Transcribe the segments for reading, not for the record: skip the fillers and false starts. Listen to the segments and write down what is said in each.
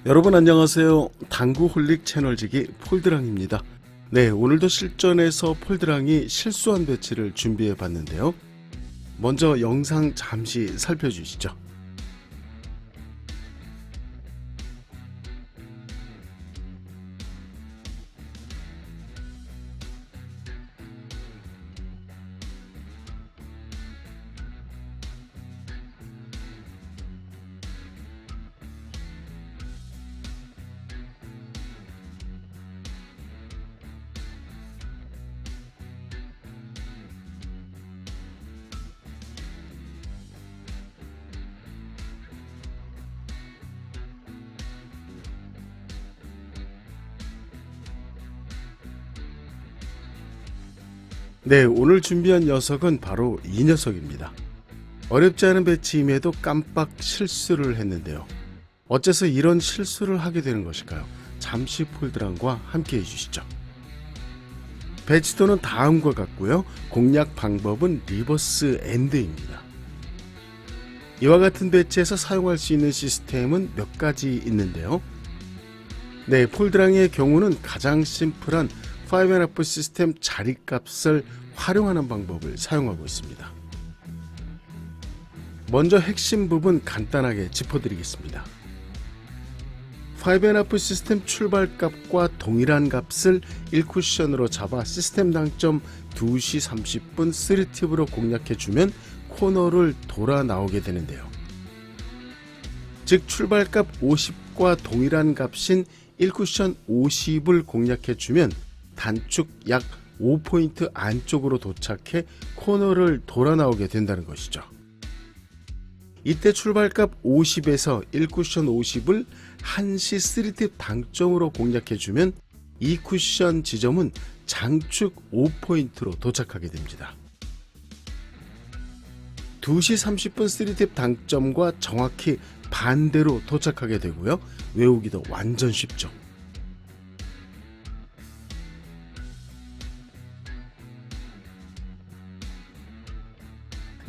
여러분 안녕하세요. 당구홀릭 채널지기 폴드랑입니다. 네, 오늘도 실전에서 폴드랑이 실수한 배치를 준비해 봤는데요. 먼저 영상 잠시 살펴주시죠. 네, 오늘 준비한 녀석은 바로 이 녀석입니다. 어렵지 않은 배치임에도 깜빡 실수를 했는데요. 어째서 이런 실수를 하게 되는 것일까요? 잠시 폴드랑과 함께 해주시죠. 배치도는 다음과 같고요. 공략 방법은 리버스 엔드입니다. 이와 같은 배치에서 사용할 수 있는 시스템은 몇 가지 있는데요. 네, 폴드랑의 경우는 가장 심플한 5&1 시스템 자리값을 활용하는 방법을 사용하고 있습니다. 먼저 핵심 부분 간단하게 짚어드리겠습니다. 5&1 시스템 출발값과 동일한 값을 1쿠션으로 잡아 시스템 당점 2시 30분 3팁으로 공략해주면 코너를 돌아 나오게 되는데요. 즉 출발값 50과 동일한 값인 1쿠션 50을 공략해주면 단축 약 5포인트 안쪽으로 도착해 코너를 돌아 나오게 된다는 것이죠. 이때 출발값 50에서 1쿠션 50을 1시 3팁 당점으로 공략해주면 2쿠션 지점은 장축 5포인트로 도착하게 됩니다. 2시 30분 3팁 당점과 정확히 반대로 도착하게 되고요. 외우기도 완전 쉽죠.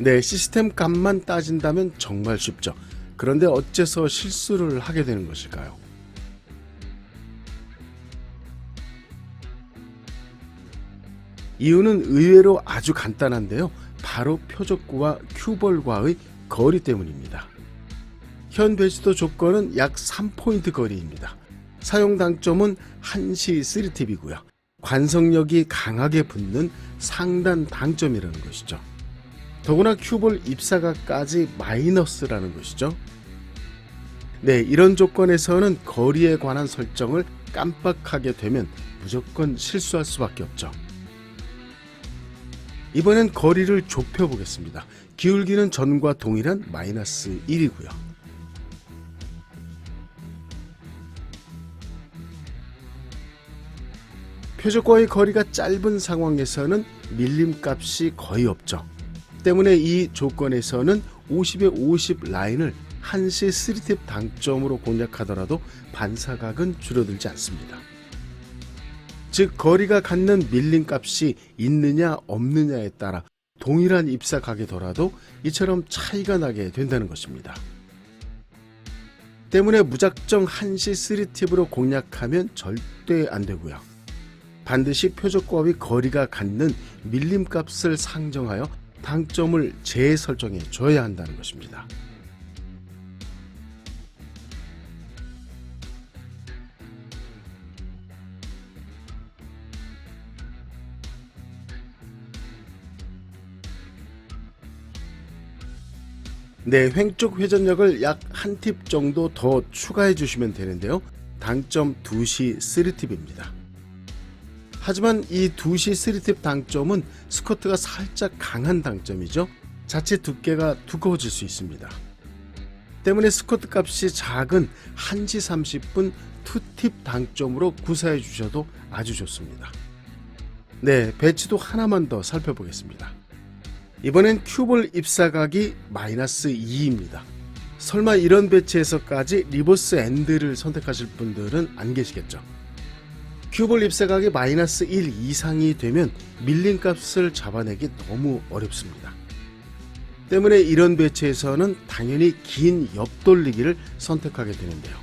네, 시스템 값만 따진다면 정말 쉽죠. 그런데 어째서 실수를 하게 되는 것일까요? 이유는 의외로 아주 간단한데요. 바로 표적구와 큐볼과의 거리 때문입니다. 현 배치도 조건은 약 3포인트 거리입니다. 사용 당점은 1시 3팁이고요. 관성력이 강하게 붙는 상단 당점이라는 것이죠. 더구나 큐볼 입사각까지 마이너스라는 것이죠. 네, 이런 조건에서는 거리에 관한 설정을 깜빡하게 되면 무조건 실수할 수밖에 없죠. 이번엔 거리를 좁혀 보겠습니다. 기울기는 전과 동일한 마이너스 1이고요. 표적과의 거리가 짧은 상황에서는 밀림 값이 거의 없죠. 때문에 이 조건에서는 50에 50 라인을 1시 3팁 당점으로 공략하더라도 반사각은 줄어들지 않습니다. 즉 거리가 갖는 밀림 값이 있느냐 없느냐에 따라 동일한 입사각이더라도 이처럼 차이가 나게 된다는 것입니다. 때문에 무작정 1시 3팁으로 공략하면 절대 안 되고요. 반드시 표적과의 거리가 갖는 밀림 값을 상정하여 당점을 재설정해 줘야 한다는 것입니다. 네, 횡쪽 회전력을 약 한 팁 정도 더 추가해 주시면 되는데요. 당점 2시 3팁입니다. 하지만 이 2시 3팁 당점은 스커트가 살짝 강한 당점이죠. 자체 두께가 두꺼워질 수 있습니다. 때문에 스커트 값이 작은 1시 30분 2팁 당점으로 구사해 주셔도 아주 좋습니다. 네, 배치도 하나만 더 살펴보겠습니다. 이번엔 큐볼 입사각이 마이너스 2입니다. 설마 이런 배치에서까지 리버스 엔드를 선택하실 분들은 안 계시겠죠. 큐볼 입사각이 마이너스 1 이상이 되면 밀림 값을 잡아내기 너무 어렵습니다. 때문에 이런 배치에서는 당연히 긴 옆돌리기를 선택하게 되는데요.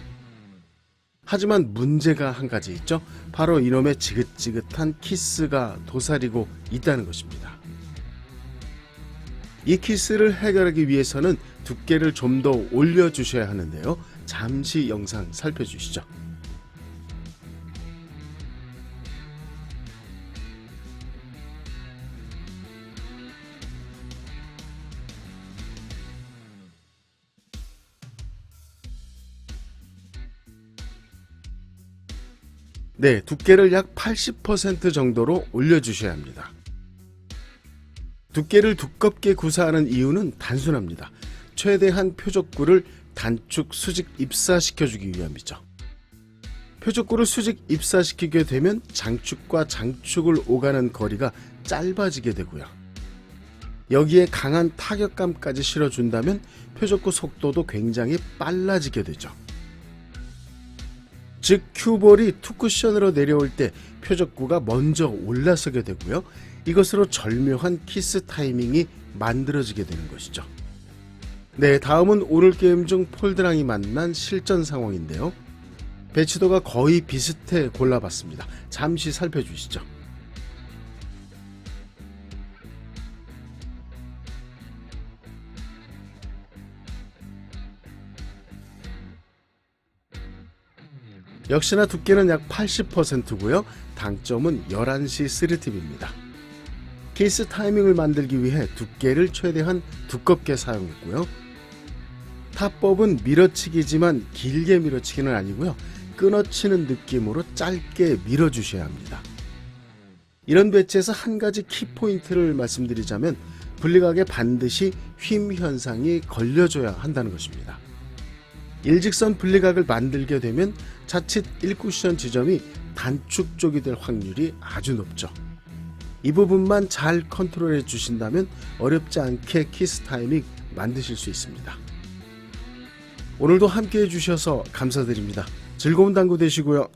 하지만 문제가 한 가지 있죠. 바로 이놈의 지긋지긋한 키스가 도사리고 있다는 것입니다. 이 키스를 해결하기 위해서는 두께를 좀 더 올려주셔야 하는데요. 잠시 영상 살펴주시죠. 네, 두께를 약 80% 정도로 올려주셔야 합니다. 두께를 두껍게 구사하는 이유는 단순합니다. 최대한 표적구를 단축 수직 입사시켜주기 위함이죠. 표적구를 수직 입사시키게 되면 장축과 장축을 오가는 거리가 짧아지게 되고요. 여기에 강한 타격감까지 실어준다면 표적구 속도도 굉장히 빨라지게 되죠. 즉 큐볼이 투쿠션으로 내려올 때 표적구가 먼저 올라서게 되고요. 이것으로 절묘한 키스 타이밍이 만들어지게 되는 것이죠. 네, 다음은 오늘 게임 중 폴드랑이 만난 실전 상황인데요. 배치도가 거의 비슷해 골라봤습니다. 잠시 살펴주시죠. 역시나 두께는 약 80%고요. 당점은 11시 3팁입니다. 키스 타이밍을 만들기 위해 두께를 최대한 두껍게 사용했고요. 타법은 밀어치기지만 길게 밀어치기는 아니고요. 끊어치는 느낌으로 짧게 밀어주셔야 합니다. 이런 배치에서 한 가지 키포인트를 말씀드리자면 분리각에 반드시 휨 현상이 걸려줘야 한다는 것입니다. 일직선 분리각을 만들게 되면 자칫 1쿠션 지점이 단축 쪽이 될 확률이 아주 높죠. 이 부분만 잘 컨트롤해 주신다면 어렵지 않게 키스 타이밍 만드실 수 있습니다. 오늘도 함께 해주셔서 감사드립니다. 즐거운 당구 되시고요.